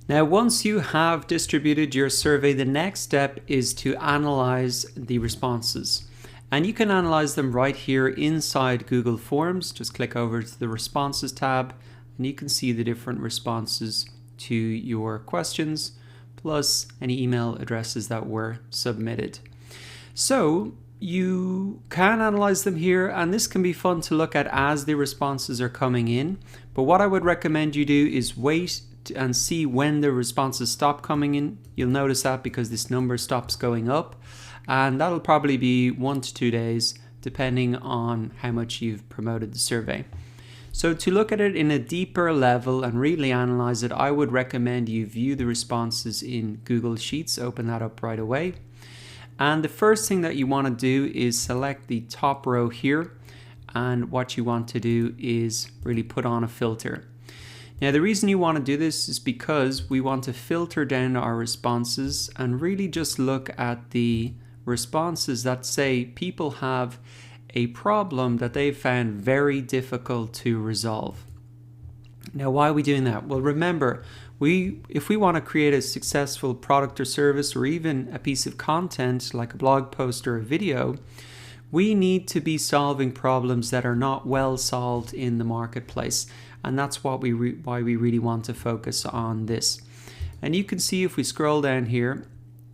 Now, once you have distributed your survey, the next step is to analyze the responses. And you can analyze them right here inside Google Forms. Just click over to the Responses tab, and you can see the different responses to your questions, plus any email addresses that were submitted. So you can analyze them here, and this can be fun to look at as the responses are coming in. But what I would recommend you do is wait and see when the responses stop coming in. You'll notice that because this number stops going up, and that'll probably be 1 to 2 days depending on how much you've promoted the survey. So to look at it in a deeper level and really analyze it, I would recommend you view the responses in Google Sheets. Open that up right away. And the first thing that you want to do is select the top row here, and what you want to do is really put on a filter. Now, the reason you want to do this is because we want to filter down our responses and really just look at the responses that say people have a problem that they found very difficult to resolve. Now, why are we doing that? Well, remember, if we want to create a successful product or service, or even a piece of content like a blog post or a video, we need to be solving problems that are not well solved in the marketplace. And that's why we really want to focus on this. And you can see if we scroll down here,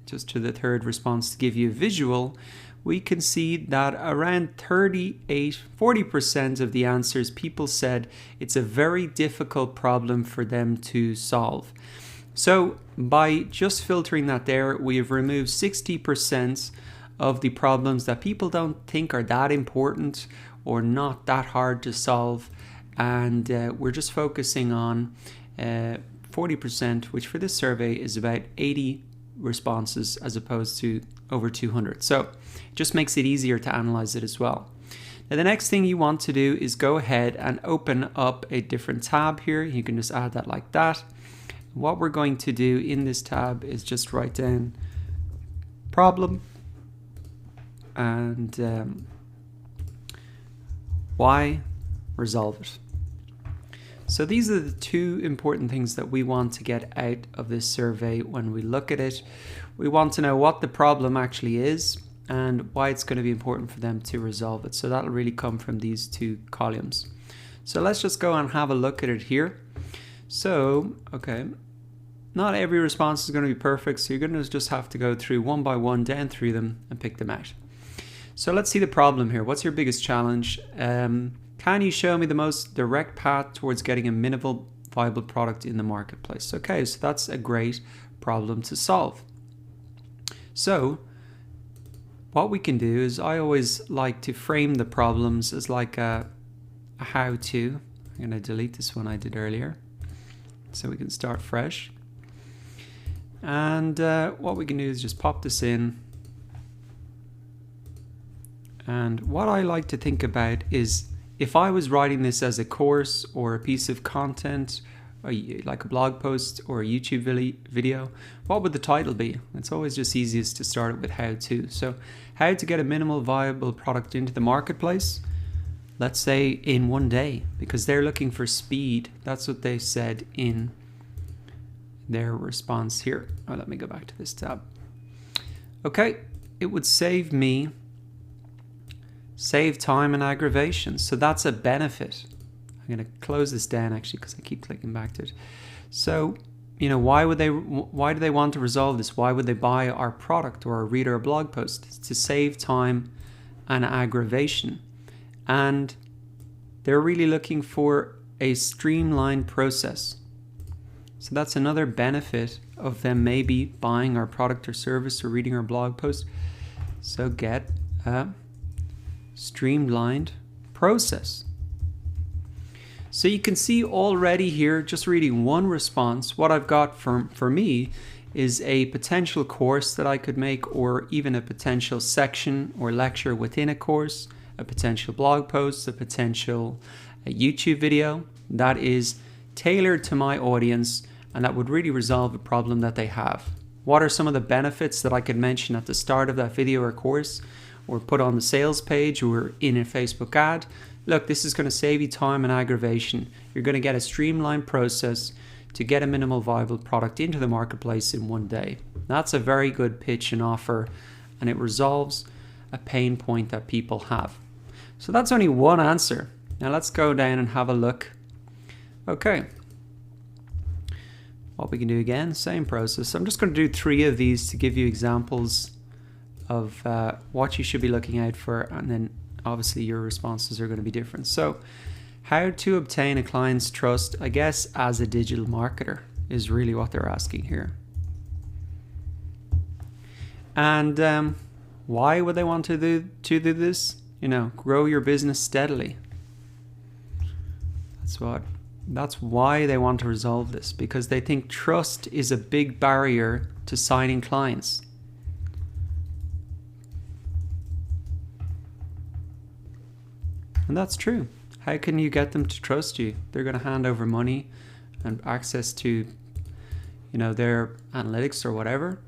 just to the third response to give you a visual, we can see that around 40% of the answers, people said it's a very difficult problem for them to solve. So by just filtering that there, we have removed 60% of the problems that people don't think are that important or not that hard to solve. And we're just focusing on 40%, which for this survey is about 80 responses as opposed to over 200. So it just makes it easier to analyze it as well. Now, the next thing you want to do is go ahead and open up a different tab here. You can just add that like that. What we're going to do in this tab is just write down problem and why, resolve it. So these are the two important things that we want to get out of this survey when we look at it. We want to know what the problem actually is and why it's going to be important for them to resolve it. So that'll really come from these two columns. So let's just go and have a look at it here. So, okay, not every response is going to be perfect, so you're going to just have to go through one by one, down through them and pick them out. So let's see the problem here. What's your biggest challenge? Can you show me the most direct path towards getting a minimal viable product in the marketplace? Okay, so that's a great problem to solve. So what we can do is, I always like to frame the problems as like a how-to. I'm going to delete this one I did earlier so we can start fresh. And what we can do is just pop this in. And what I like to think about is, if I was writing this as a course or a piece of content, like a blog post or a YouTube video, what would the title be? It's always just easiest to start it with how to. So how to get a minimal viable product into the marketplace, let's say in 1 day, because they're looking for speed. That's what they said in their response here. Oh, let me go back to this tab. Okay, it would save time and aggravation. So that's a benefit. I'm going to close this down actually because I keep clicking back to it. So, why do they want to resolve this? Why would they buy our product or read our blog post? It's to save time and aggravation. And they're really looking for a streamlined process. So that's another benefit of them maybe buying our product or service or reading our blog post. So get a streamlined process. So you can see already here, just reading one response, what I've got for me is a potential course that I could make, or even a potential section or lecture within a course, a potential blog post, a potential YouTube video that is tailored to my audience and that would really resolve a problem that they have. What are some of the benefits that I could mention at the start of that video or course, or put on the sales page or in a Facebook ad? Look, this is going to save you time and aggravation. You're going to get a streamlined process to get a minimal viable product into the marketplace in one day. That's a very good pitch and offer, and it resolves a pain point that people have. So that's only one answer. Now let's go down and have a look. Okay. What we can do again, same process. I'm just going to do 3 of these to give you examples of what you should be looking out for, and then obviously your responses are going to be different. So how to obtain a client's trust, I guess, as a digital marketer is really what they're asking here. And why would they want to do this? You know, grow your business steadily. That's why they want to resolve this, because they think trust is a big barrier to signing clients. And that's true. How can you get them to trust you? They're going to hand over money and access to, you know, their analytics or whatever.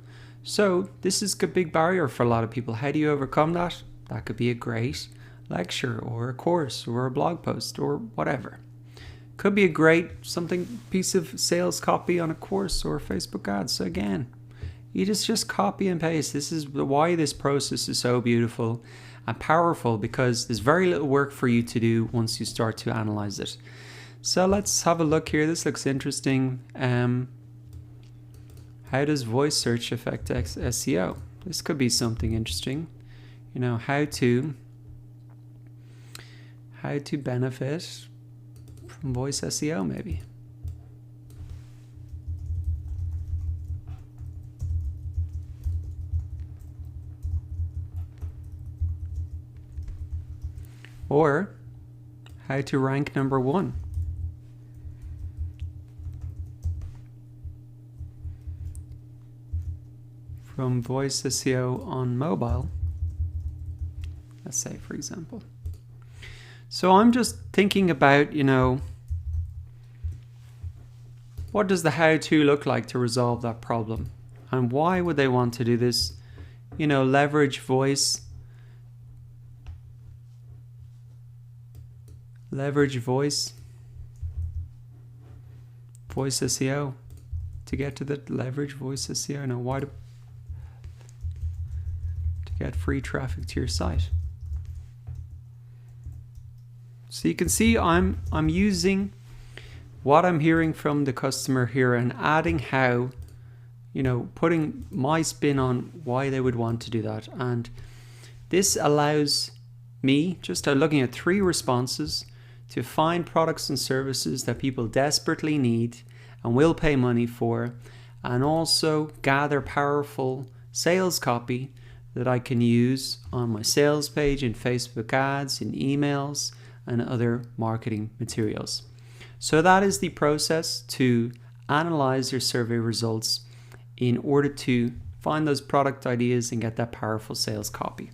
So this is a big barrier for a lot of people. How do you overcome that? That could be a great lecture or a course or a blog post or whatever. Could be a great piece of sales copy on a course or Facebook ads. So again, you just copy and paste. This is why this process is so beautiful and powerful, because there's very little work for you to do once you start to analyze it. So let's have a look here. This looks interesting. How does voice search affect SEO? This could be something interesting. You know, how to benefit from voice SEO maybe. Or how to rank number 1. From voice SEO on mobile, let's say, for example. So I'm just thinking about, you know, what does the how-to look like to resolve that problem? And why would they want to do this? You know, leverage voice. Voice SEO to get to the leverage voice SEO. Now, why to get free traffic to your site? So you can see I'm using what I'm hearing from the customer here and adding how, you know, putting my spin on why they would want to do that. And this allows me, just looking at 3 responses, to find products and services that people desperately need and will pay money for, and also gather powerful sales copy that I can use on my sales page, in Facebook ads, in emails, and other marketing materials. So that is the process to analyze your survey results in order to find those product ideas and get that powerful sales copy.